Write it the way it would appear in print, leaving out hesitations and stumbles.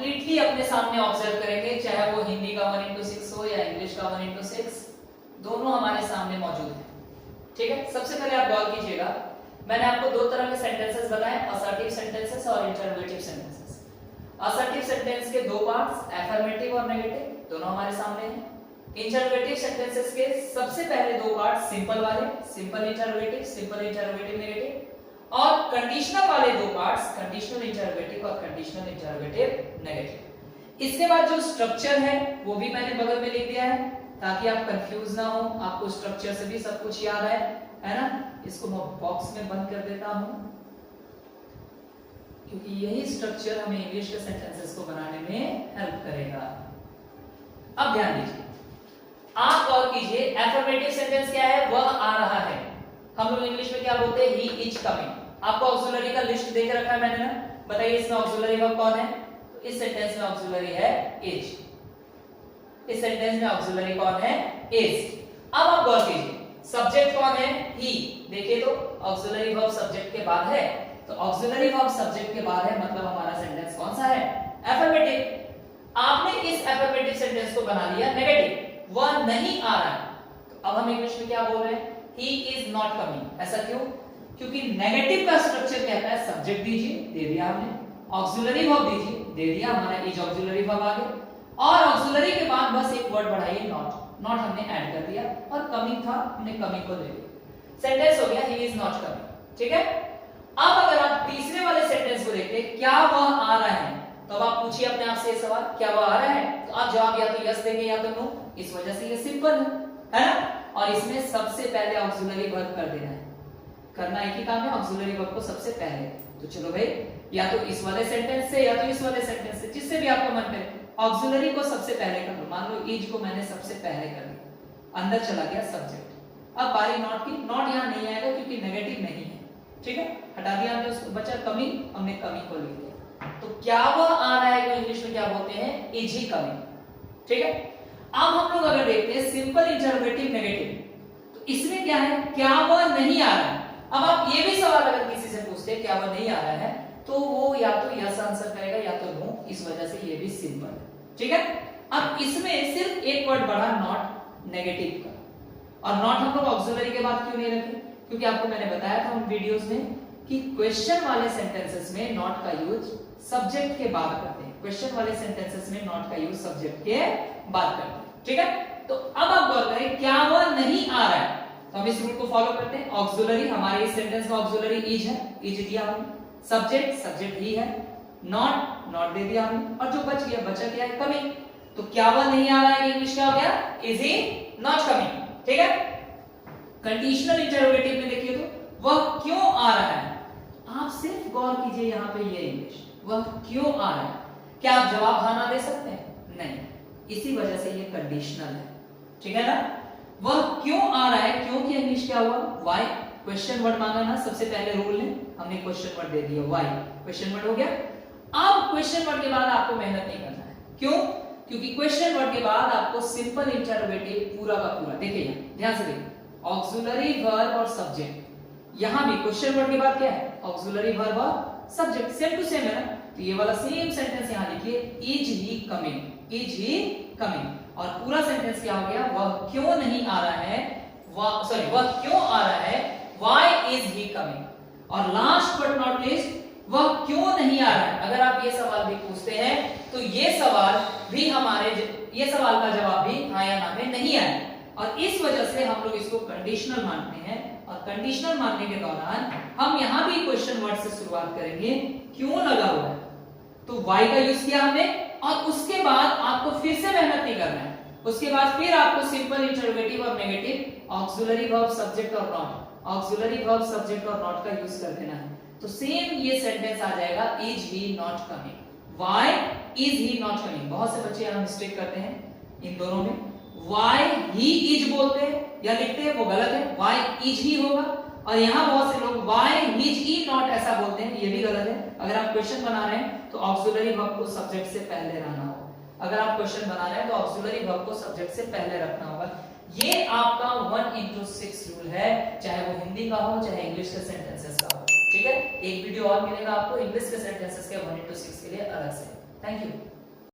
Completely अपने सामने observe करेंगे, चाहे वो हिंदी का 1:6 हो या इंग्लिश का 1:6, दोनों हमारे सामने मौजूद है। ठीक है, सबसे पहले आप गौर कीजिएगा, मैंने आपको दो तरह के सेंटेंसेस बताए, असर्टिव सेंटेंसेस और इंटरोगेटिव सेंटेंसेस। असर्टिव सेंटेंस के दो पार्ट्स, अफर्मेटिव और नेगेटिव, दोनों हमारे सामने हैं। इंटरोगेटिव सेंटेंसेस के सबसे पहले दो पार्ट सिंपल वाले, सिंपल इंटरोगेटिव नेगेटिव, और कंडीशनल वाले दो पार्ट्स, कंडीशनल इंटरोगेटिव और कंडीशनल इंटरोगेटिव नेगेटिव। इसके बाद जो स्ट्रक्चर है वो भी मैंने बगल में लिख दिया है ताकि आप कंफ्यूज ना हो, आपको स्ट्रक्चर से भी सब कुछ याद है ना। इसको मैं बॉक्स में बंद कर देता हूं क्योंकि यही स्ट्रक्चर हमें इंग्लिश के सेंटेंसेस को बनाने में हेल्प करेगा। अब ध्यान दीजिए, आप गौर कीजिए, अफर्मेटिव सेंटेंस क्या है, वह आ रहा है। हम लोग इंग्लिश में क्या बोलते हैं, ही इज कमिंग। आपको ऑक्सिलरी का लिस्ट दे के रखा है मैंने ना, बताइए इसमें ऑक्सिलरी वर्ब कौन है। तो इस सेंटेंस में ऑक्सिलरी है इज, इस सेंटेंस में ऑक्सिलरी कौन है, इज। अब आप गौर कीजिए, सब्जेक्ट कौन है, ही। देखिए तो ऑक्सिलरी वर्ब सब्जेक्ट के बाद है, तो ऑक्सिलरी वर्ब सब्जेक्ट के बाद है, मतलब हमारा सेंटेंस कौन सा है, अफर्मेटिव। आपने इस अफर्मेटिव सेंटेंस को बना लिया नेगेटिव, वह नहीं आ रहा है। तो अब हम इंग्लिश में क्या बोल रहे हैं, he is not coming। ऐसा क्यों, क्योंकि नेगेटिव का स्ट्रक्चर कहता है सब्जेक्ट दीजिए, दे दिया हमने, ऑक्सिलरी वर्ब दीजिए, दे दिया, हमारा इज ऑक्सिलरी वर्ब आ गया, और ऑक्सिलरी के बाद बस एक वर्ड बढ़ाइए नॉट, नॉट हमने ऐड कर दिया, और कमिंग था हमने कमिंग को दे दिया, सेंटेंस हो गया he is not coming। ठीक है, अब अगर आप तीसरे वाले सेंटेंस को देखते हैं, क्या वह आ रहा है, तो अब आप पूछिए अपने आप से ये सवाल, क्या वह आ रहा है, तो आप जवाब या तो यस देंगे या तो नो। इस वजह से ये सिंपल है ना, और इसमें सबसे पहले ऑक्सिलरी वर्ब कर देना है, करना एक ही काम है, ऑक्सिलरी वर्ब को सबसे पहले। तो चलो भाई, या तो इस वाले सेंटेंस से या तो इस वाले सेंटेंस से, जिससे भी आपको मन करे, ऑक्सिलरी को सबसे पहले कर लो। मान लो इज को मैंने सबसे पहले कर दिया, अंदर चला गया सब्जेक्ट। अब बारी नॉट की, नॉट यहां नहीं आएगा क्योंकि नेगेटिव नहीं है। ठीक है, हटा दिया हमने उसको, बचा कमिंग, हमने कमिंग को लिख दिया। तो क्या वह आ रहा है, इंग्लिश में क्या बोलते हैं, इज ही कमिंग। ठीक है, अब हम लोग अगर देखते हैं सिंपल इंटरोगेटिव नेगेटिव, तो इसमें क्या है, क्या वह नहीं आ रहा है। अब आप ये भी सवाल अगर किसी से पूछते हैं क्या वह नहीं आ रहा है, तो वो या तो यस आंसर करेगा या तो नो, इस वजह से ये भी सिंपल है। ठीक है, अब इसमें सिर्फ एक वर्ड बढ़ा नॉट नेगेटिव का, और नॉट हम लोग ऑक्सिलरी के बाद क्यों नहीं रखे, क्योंकि आपको मैंने बताया था उन वीडियोस में कि क्वेश्चन वाले सेंटेंसेस में नॉट का यूज सब्जेक्ट के बाद करते हैं, क्वेश्चन वाले सेंटेंसेस में नॉट का यूज सब्जेक्ट के बाद करते हैं। ठीक है, तो अब आप गौर करें, क्या वह नहीं आ रहा है, तो हम इस रूल को फॉलो करते हैं। ऑक्सिलरी, हमारे इस सेंटेंस में ऑक्सिलरी इज है, इज दिया हमने, सब्जेक्ट सब्जेक्ट ही है, नॉट नॉट दे दिया हमने, और जो बच गया, बचा क्या है, कमिंग। तो क्या वह नहीं आ रहा है, इंग्लिश क्या हो गया, इज ही नॉट कमिंग। ठीक है, कंडीशनल इंटरोगेटिव में देखिए तो वह क्यों आ रहा है, आप सिर्फ गौर कीजिए यहाँ पे ये इंग्लिश, वह क्यों आ रहा है। क्या आप जवाब हाँ ना दे सकते हैं, नहीं, इसी वजह से ये कंडीशनल है। ठीक है ना, वह क्यों आ रहा है, क्योंकि इंग्लिश क्या हुआ, व्हाई, क्वेश्चन वर्ड मांगा ना सबसे पहले रूल ने, हमने क्वेश्चन वर्ड दे दिया, व्हाई, क्वेश्चन वर्ड हो गया। अब क्वेश्चन वर्ड के बाद आपको मेहनत नहीं करना है, क्यों, क्योंकि क्वेश्चन वर्ड के बाद आपको सिंपल इंटरोगेटिव पूरा का पूरा, देखिए ध्यान से देखिए, ऑक्सिलरी वर्ब और सब्जेक्ट, यहां भी क्वेश्चन वर्ड के बाद क्या है, ऑक्सिलरी वर्ब और सब्जेक्ट, सेम टू सेम है ना। तो ये वाला सेम सेंटेंस यहां लिखिए, is he coming, is he coming, और पूरा सेंटेंस क्या हो गया, वह क्यों नहीं आ रहा है, वह क्यों आ रहा है, व्हाई इज ही कमिंग। और लास्ट बट नॉट लीस्ट, वह क्यों नहीं आ रहा है। अगर आप ये सवाल भी पूछते हैं तो ये सवाल भी हमारे, ये सवाल का जवाब भी हाँ या ना में नहीं आया, और इस वजह से हम लोग इसको कंडीशनल मानते हैं, और कंडीशनल मानने के दौरान हम यहां भी क्वेश्चन वर्ड से शुरुआत करेंगे, क्यों लगा हुआ है, तो व्हाई का यूज किया हमने, और उसके बाद आपको फिर से मेहनत नहीं करना है, उसके बाद फिर आपको सिंपल इंटरोगेटिव और नेगेटिव, ऑक्सिलरी वर्ब सब्जेक्ट और नॉट, ऑक्सिलरी वर्ब सब्जेक्ट और नॉट का यूज कर देना है। तो सेम ये सेंटेंस आ जाएगा, is he not coming, why is he not coming. बहुत से बच्चे यहां मिस्टेक करते हैं इन दोनों में, व्हाई ही इज बोलते हैं या लिखते हैं, वो गलत है, व्हाई इज ही होगा, और यहां बहुत से लोग व्हाई इज ही नॉट ऐसा बोलते हैं, ये भी गलत है। अगर आप क्वेश्चन बना रहे हैं तो ऑक्सिलरी वर्ब को सब्जेक्ट से पहले रहना होगा, अगर आप क्वेश्चन बना रहे हैं तो ऑक्सिलरी वर्ब को सब्जेक्ट से पहले रखना होगा। ये आपका 1:6 रूल है, चाहे वो हिंदी का हो चाहे इंग्लिश के सेंटेंसेस का हो। ठीक है, एक वीडियो और मिलेगा आपको इंग्लिश के सेंटेंसेस के 1:6 के लिए अलग से। Thank you.